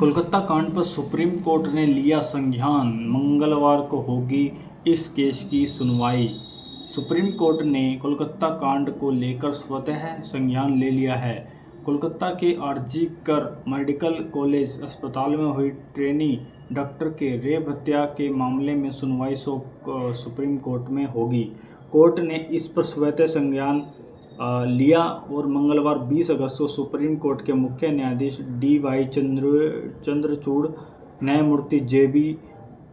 कोलकाता कांड पर supreme court ने लिया संज्ञान, मंगलवार को होगी इस केस की सुनवाई। सुप्रीम कोर्ट ने कोलकाता कांड को लेकर स्वतः संज्ञान ले लिया है। कोलकाता के आरजी-कर मेडिकल कॉलेज अस्पताल में हुई ट्रेनी डॉक्टर के रेप हत्या के मामले में सुनवाई सुप्रीम कोर्ट में होगी। कोर्ट ने इस पर स्वतः संज्ञान लिया और मंगलवार 20 अगस्त को सुप्रीम कोर्ट के मुख्य न्यायाधीश डी.वाई. चंद्रचूड़, न्यायमूर्ति जे.बी.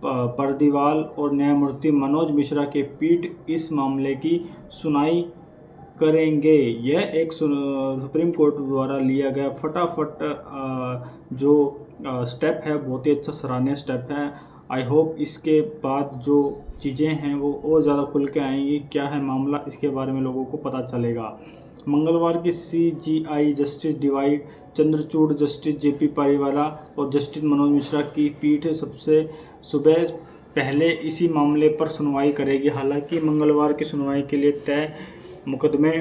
परदीवाल और न्यायमूर्ति मनोज मिश्रा के पीठ इस मामले की सुनवाई करेंगे। यह एक सुप्रीम कोर्ट द्वारा लिया गया फटाफट जो स्टेप है, बहुत ही अच्छा सराहनीय स्टेप है। आई होप इसके बाद जो चीज़ें हैं वो और ज़्यादा खुल के आएंगी। क्या है मामला, इसके बारे में लोगों को पता चलेगा। मंगलवार की CJI justice DY. Chandrachud, justice JP. Pardiwala और जस्टिस मनोज मिश्रा की पीठ सबसे सुबह पहले इसी मामले पर सुनवाई करेगी। हालांकि मंगलवार की सुनवाई के लिए तय मुकदमे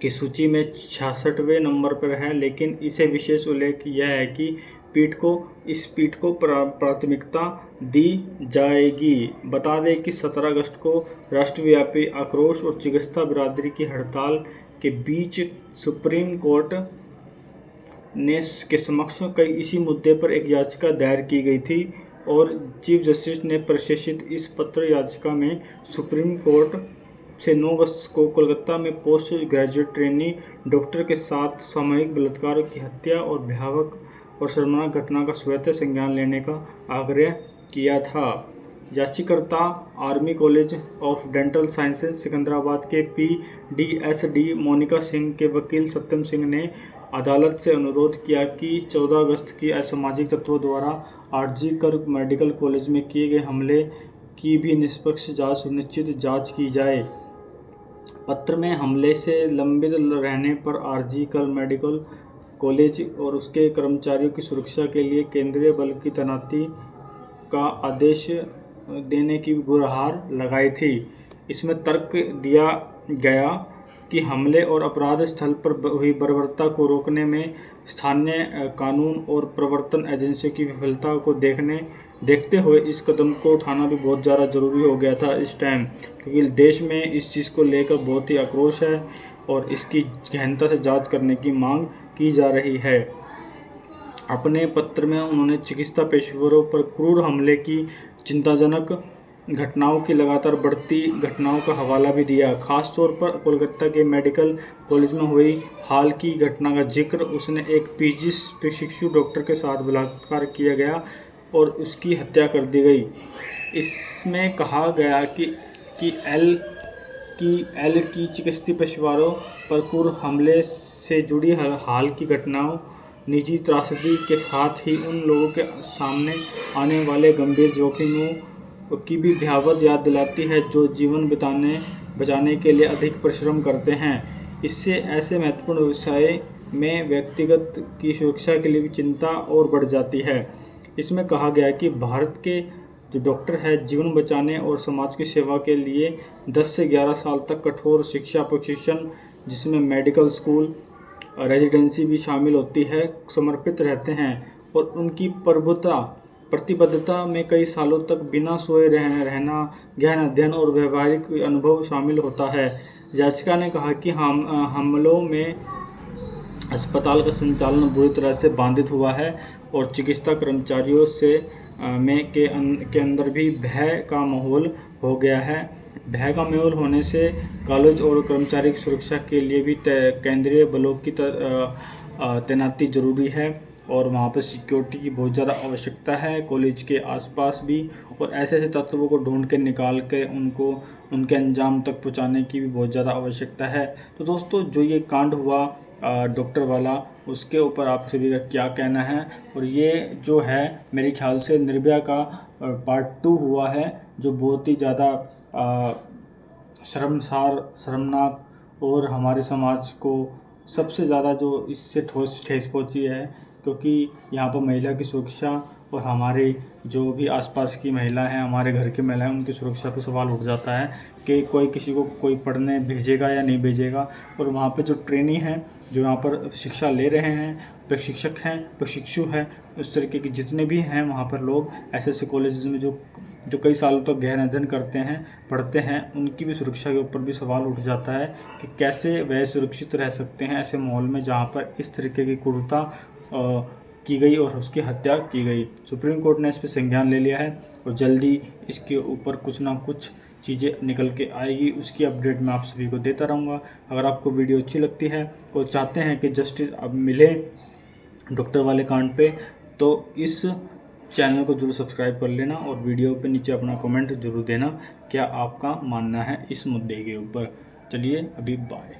की सूची में 66वें नंबर पर है, लेकिन इसे विशेष उल्लेख यह है कि इस पीठ को प्राथमिकता दी जाएगी। बता दें कि 17 अगस्त को राष्ट्रव्यापी आक्रोश और चिकित्सा बिरादरी की हड़ताल के बीच सुप्रीम कोर्ट ने के समक्ष कई इसी मुद्दे पर एक याचिका दायर की गई थी और चीफ जस्टिस ने प्रकाशित इस पत्र याचिका में सुप्रीम कोर्ट से 9 अगस्त को कोलकाता में पोस्ट ग्रेजुएट ट्रेनी डॉक्टर के साथ सामूहिक बलात्कार की हत्या और भयावह और शर्मनाक घटना का स्वतः संज्ञान लेने का आग्रह किया था। याचिकाकर्ता army college of dental sciences Secunderabad के पीडीएसडी मोनिका सिंह के वकील सत्यम सिंह ने अदालत से अनुरोध किया कि 14 अगस्त की असामाजिक तत्वों द्वारा आरजी-कर मेडिकल कॉलेज में किए गए हमले की भी निष्पक्ष जांच सुनिश्चित की जाए। पत्र में हमले से लंबित रहने पर आरजी-कर मेडिकल कॉलेज और उसके कर्मचारियों की सुरक्षा के लिए केंद्रीय बल की तैनाती का आदेश देने की गुहार लगाई थी। इसमें तर्क दिया गया कि हमले और अपराध स्थल पर हुई बर्बरता को रोकने में स्थानीय कानून और प्रवर्तन एजेंसियों की विफलता को देखते हुए इस कदम को उठाना भी बहुत ज़्यादा ज़रूरी हो गया था इस टाइम, क्योंकि देश में इस चीज़ को लेकर बहुत ही आक्रोश है और इसकी गहनता से जांच करने की मांग की जा रही है। अपने पत्र में उन्होंने चिकित्सा पेशेवरों पर क्रूर हमले की चिंताजनक घटनाओं की लगातार बढ़ती घटनाओं का हवाला भी दिया। खासतौर पर कोलकाता के मेडिकल कॉलेज में हुई हाल की घटना का जिक्र। उसने एक पीजी शिशु डॉक्टर के साथ बलात्कार किया गया और उसकी हत्या कर दी गई। इसमें कहा गया कि एल की चिकित्सा पेशेवरों पर क्रूर हमले से जुड़ी हाल की घटनाओं निजी त्रासदी के साथ ही उन लोगों के सामने आने वाले गंभीर जोखिमों की भी भयावह याद दिलाती है जो जीवन बचाने के लिए अधिक परिश्रम करते हैं। इससे ऐसे महत्वपूर्ण विषय में व्यक्तिगत की सुरक्षा के लिए भी चिंता और बढ़ जाती है। इसमें कहा गया कि भारत के जो डॉक्टर है जीवन बचाने और समाज की सेवा के लिए 10 से 11 साल तक कठोर शिक्षा प्रशिक्षण, जिसमें मेडिकल स्कूल रेजिडेंसी भी शामिल होती है, समर्पित रहते हैं और उनकी प्रतिबद्धता में कई सालों तक बिना सोए रहना, गहन अध्ययन और व्यवहारिक अनुभव शामिल होता है। याचिका ने कहा कि हमलों में अस्पताल का संचालन बुरी तरह से बाधित हुआ है और चिकित्सा कर्मचारियों के अंदर भी भय का माहौल हो गया है। भय का माहौल होने से कॉलेज और कर्मचारी की सुरक्षा के लिए भी केंद्रीय बलों की तैनाती जरूरी है और वहाँ पर सिक्योरिटी की बहुत ज़्यादा आवश्यकता है, कॉलेज के आसपास भी। और ऐसे तत्वों को ढूंढ के निकाल के उनके अंजाम तक पहुँचाने की भी बहुत ज़्यादा आवश्यकता है। तो दोस्तों, जो ये कांड हुआ डॉक्टर वाला, उसके ऊपर आप सभी का क्या कहना है? और ये जो है मेरे ख्याल से निर्भया का पार्ट 2 हुआ है, जो बहुत ही ज़्यादा शर्मनाक और हमारे समाज को सबसे ज़्यादा जो इससे ठेस पहुंची है, क्योंकि यहाँ पर महिला की सुरक्षा और हमारे जो भी आसपास की महिला हैं, हमारे घर की महिलाएं, उनकी सुरक्षा पर सवाल उठ जाता है कि कोई किसी को कोई पढ़ने भेजेगा या नहीं भेजेगा। और वहाँ पे जो ट्रेनी हैं जो यहाँ पर शिक्षा ले रहे हैं प्रशिक्षक हैं, प्रशिक्षु हैं, उस तरीके के जितने भी हैं वहाँ पर लोग ऐसे कॉलेजेस में जो कई सालों तक गहन अध्ययन करते हैं, पढ़ते हैं, उनकी भी सुरक्षा के ऊपर भी सवाल उठ जाता है कि कैसे वह सुरक्षित रह सकते हैं ऐसे माहौल में जहाँ पर इस तरीके की क्रूरता की गई और उसकी हत्या की गई। सुप्रीम कोर्ट ने इस पर संज्ञान ले लिया है और जल्दी इसके ऊपर कुछ ना कुछ चीज़ें निकल के आएगी, उसकी अपडेट मैं आप सभी को देता रहूँगा। अगर आपको वीडियो अच्छी लगती है और चाहते हैं कि जस्टिस अब मिले डॉक्टर वाले कांड पे, तो इस चैनल को जरूर सब्सक्राइब कर लेना और वीडियो पे नीचे अपना कमेंट जरूर देना क्या आपका मानना है इस मुद्दे के ऊपर। चलिए अभी बाय।